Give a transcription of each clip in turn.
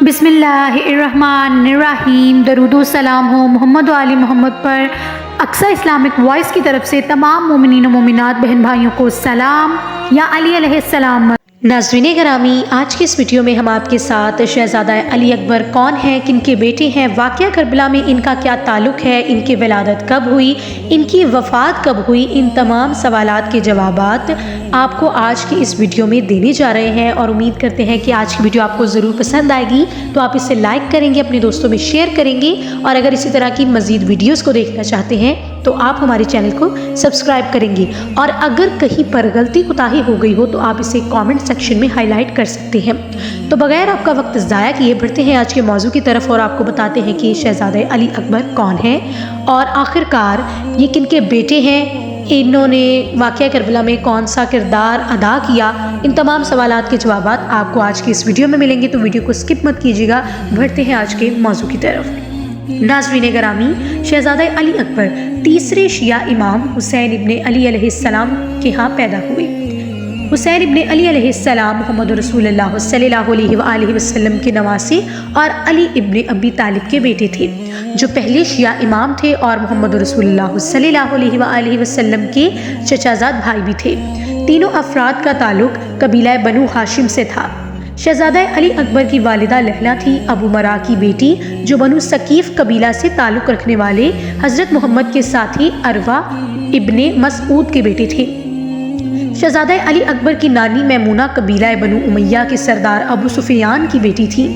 بسم اللہ الرحمن الرحیم۔ درود و سلام ہو محمد و آل محمد پر۔ اقصی اسلامک وائس کی طرف سے تمام مومنین و مومنات بہن بھائیوں کو سلام۔ یا علی علیہ السلام۔ ناظرین گرامی، آج کی اس ویڈیو میں ہم آپ کے ساتھ شہزادہ علی اکبر کون ہیں، کن کے بیٹے ہیں، واقعہ کربلا میں ان کا کیا تعلق ہے، ان کی ولادت کب ہوئی، ان کی وفات کب ہوئی، ان تمام سوالات کے جوابات آپ کو آج کی اس ویڈیو میں دینے جا رہے ہیں، اور امید کرتے ہیں کہ آج کی ویڈیو آپ کو ضرور پسند آئے گی۔ تو آپ اسے لائک کریں گے، اپنے دوستوں میں شیئر کریں گے، اور اگر اسی طرح کی مزید ویڈیوز کو دیکھنا چاہتے ہیں تو آپ ہمارے چینل کو سبسکرائب کریں گے، اور اگر کہیں پر غلطی کوتاہی ہو گئی ہو تو آپ اسے کامنٹ سیکشن میں ہائی لائٹ کر سکتے ہیں۔ تو بغیر آپ کا وقت ضائع کیے بڑھتے ہیں آج کے موضوع کی طرف، اور آپ کو بتاتے ہیں کہ شہزادہ علی اکبر کون ہیں، اور آخرکار یہ کن کے بیٹے ہیں، انہوں نے واقعہ کربلا میں کون سا کردار ادا کیا۔ ان تمام سوالات کے جوابات آپ کو آج کی اس ویڈیو میں ملیں گے، تو ویڈیو کو سکپ مت کیجیے گا۔ بڑھتے ہیں آج کے موضوع کی طرف۔ ناظرین گرامی، شہزادہ علی اکبر تیسرے شیعہ امام حسین ابن علی علیہ السلام کے ہاں پیدا ہوئے۔ حسین ابن علی علیہ السلام محمد رسول اللہ صلی اللہ علیہ وآلہ وسلم کے نواسے اور علی ابن ابی طالب کے بیٹے تھے، جو پہلے شیعہ امام تھے اور محمد رسول اللہ صلی اللہ علیہ وآلہ وسلم کے چچا زاد بھائی بھی تھے۔ تینوں افراد کا تعلق قبیلہ بنو ہاشم سے تھا۔ شہزادہ علی اکبر کی والدہ لیلہ تھی ابو مرا کی بیٹی، جو بنو ثقیف قبیلہ سے تعلق رکھنے والے حضرت محمد کے ساتھی عروہ ابن مسعود کے بیٹے تھے۔ شہزادہ علی اکبر کی نانی میمونہ قبیلہ بنو امیہ کے سردار ابو سفیان کی بیٹی تھی۔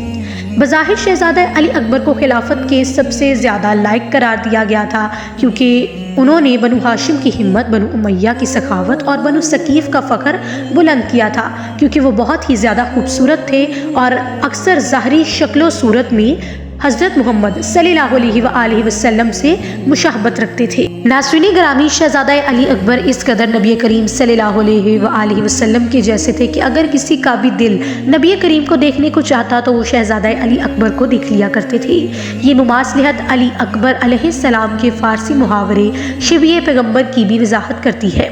بظاہر شہزادہ علی اکبر کو خلافت کے سب سے زیادہ لائق قرار دیا گیا تھا، کیونکہ انہوں نے بنو ہاشم کی ہمت، بنو امیہ کی سخاوت اور بنو ثقیف کا فخر بلند کیا تھا، کیونکہ وہ بہت ہی زیادہ خوبصورت تھے اور اکثر ظاہری شکل و صورت میں حضرت محمد صلی اللہ علیہ وآلہ وسلم سے مشابہت رکھتے تھے۔ ناظرین گرامی، شہزادہ علی اکبر اس قدر نبی کریم صلی اللہ علیہ وآلہ وسلم کے جیسے تھے کہ اگر کسی کا بھی دل نبی کریم کو دیکھنے کو چاہتا تو وہ شہزادہ علی اکبر کو دیکھ لیا کرتے تھے۔ یہ مماثلت علی اکبر علیہ السلام کے فارسی محاورے شبیہ پیغمبر کی بھی وضاحت کرتی ہے۔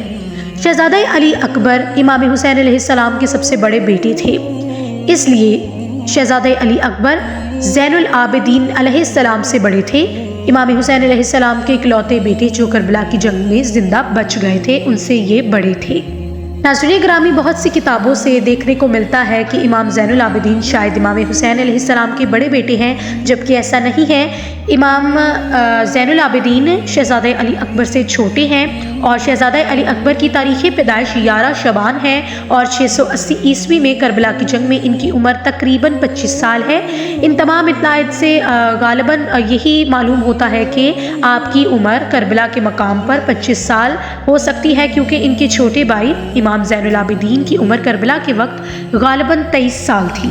شہزادہ علی اکبر امام حسین علیہ السلام کے سب سے بڑے بیٹے تھے، اس لیے شہزادہ علی اکبر زین العابدین علیہ السلام سے بڑے تھے۔ امام حسین علیہ السلام کے اکلوتے بیٹے جو کربلا کی جنگ میں زندہ بچ گئے تھے، ان سے یہ بڑے تھے۔ ناظرین گرامی، بہت سی کتابوں سے دیکھنے کو ملتا ہے کہ امام زین العابدین شاید امام حسین علیہ السلام کے بڑے بیٹے ہیں، جبکہ ایسا نہیں ہے۔ امام زین العابدین شہزادہ علی اکبر سے چھوٹے ہیں، اور شہزادہ علی اکبر کی تاریخ پیدائش 11 شعبان ہے، اور 680 عیسوی میں کربلا کی جنگ میں ان کی عمر تقریباً 25 سال ہے۔ ان تمام اطلاعات سے غالباً یہی معلوم ہوتا ہے کہ آپ کی عمر کربلا کے مقام پر 25 سال ہو سکتی ہے، کیونکہ ان کے چھوٹے بھائی امام زین العابدین کی عمر کربلا کے وقت غالباً 23 سال تھی۔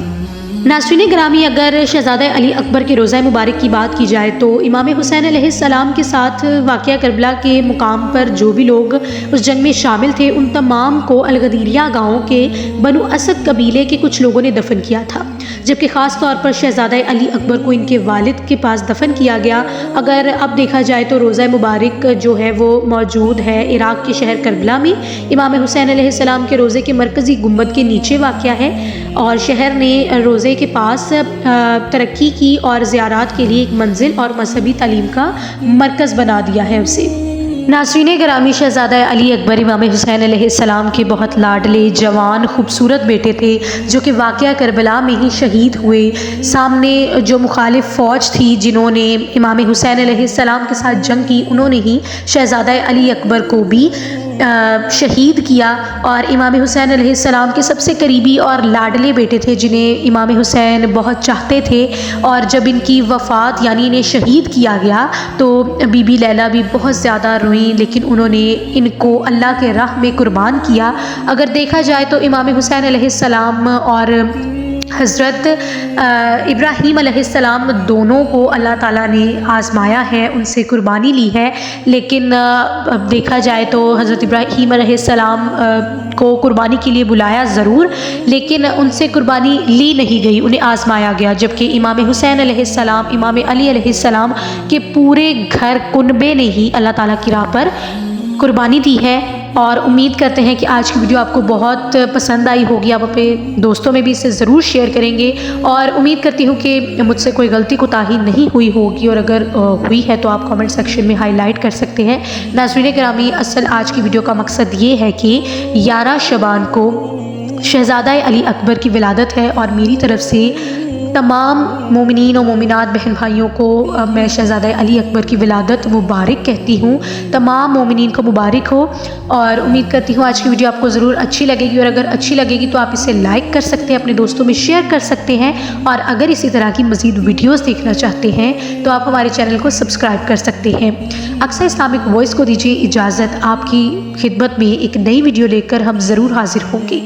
ناظرین گرامی، اگر شہزادہ علی اکبر کے روضہ مبارک کی بات کی جائے تو امام حسین علیہ السلام کے ساتھ واقعہ کربلا کے مقام پر جو بھی لوگ اس جنگ میں شامل تھے، ان تمام کو الغدیریہ گاؤں کے بنو اسد قبیلے کے کچھ لوگوں نے دفن کیا تھا، جبکہ خاص طور پر شہزادہ علی اکبر کو ان کے والد کے پاس دفن کیا گیا۔ اگر اب دیکھا جائے تو روضہ مبارک جو ہے وہ موجود ہے عراق کے شہر کربلا میں، امام حسین علیہ السلام کے روضے کے مرکزی گنبد کے نیچے واقع ہے، اور شہر نے روضے کے پاس ترقی کی اور زیارات کے لیے ایک منزل اور مذہبی تعلیم کا مرکز بنا دیا ہے اسے۔ ناظرین گرامی، شہزادہ علی اکبر امام حسین علیہ السلام کے بہت لاڈلے، جوان، خوبصورت بیٹے تھے، جو کہ واقعہ کربلا میں ہی شہید ہوئے۔ سامنے جو مخالف فوج تھی جنہوں نے امام حسین علیہ السلام کے ساتھ جنگ کی، انہوں نے ہی شہزادہ علی اکبر کو بھی شہید کیا، اور امام حسین علیہ السلام کے سب سے قریبی اور لاڈلے بیٹے تھے جنہیں امام حسین بہت چاہتے تھے، اور جب ان کی وفات یعنی انہیں شہید کیا گیا تو بی بی لیلہ بھی بہت زیادہ روئیں، لیکن انہوں نے ان کو اللہ کے راہ میں قربان کیا۔ اگر دیکھا جائے تو امام حسین علیہ السلام اور حضرت ابراہیم علیہ السلام دونوں کو اللہ تعالیٰ نے آزمایا ہے، ان سے قربانی لی ہے، لیکن اب دیکھا جائے تو حضرت ابراہیم علیہ السلام کو قربانی کے لیے بلایا ضرور، لیکن ان سے قربانی لی نہیں گئی، انہیں آزمایا گیا، جبکہ امام حسین علیہ السلام، امام علی علیہ السلام کے پورے گھر کنبے نے ہی اللہ تعالیٰ کی راہ پر قربانی دی ہے۔ اور امید کرتے ہیں کہ آج کی ویڈیو آپ کو بہت پسند آئی ہوگی، آپ اپنے دوستوں میں بھی اسے ضرور شیئر کریں گے، اور امید کرتی ہوں کہ مجھ سے کوئی غلطی کوتاہی نہیں ہوئی ہوگی، اور اگر ہوئی ہے تو آپ کامنٹ سیکشن میں ہائی لائٹ کر سکتے ہیں۔ ناظرین گرامی، اصل آج کی ویڈیو کا مقصد یہ ہے کہ 11 شعبان کو شہزادہ علی اکبر کی ولادت ہے، اور میری طرف سے تمام مومنین و مومنات بہن بھائیوں کو میں شہزادہ علی اکبر کی ولادت مبارک کہتی ہوں۔ تمام مومنین کو مبارک ہو، اور امید کرتی ہوں آج کی ویڈیو آپ کو ضرور اچھی لگے گی، اور اگر اچھی لگے گی تو آپ اسے لائک کر سکتے ہیں، اپنے دوستوں میں شیئر کر سکتے ہیں، اور اگر اسی طرح کی مزید ویڈیوز دیکھنا چاہتے ہیں تو آپ ہمارے چینل کو سبسکرائب کر سکتے ہیں۔ اقصی اسلامک وائس کو دیجیے اجازت، آپ کی خدمت میں ایک نئی ویڈیو لے کر ہم ضرور حاضر ہوں گے۔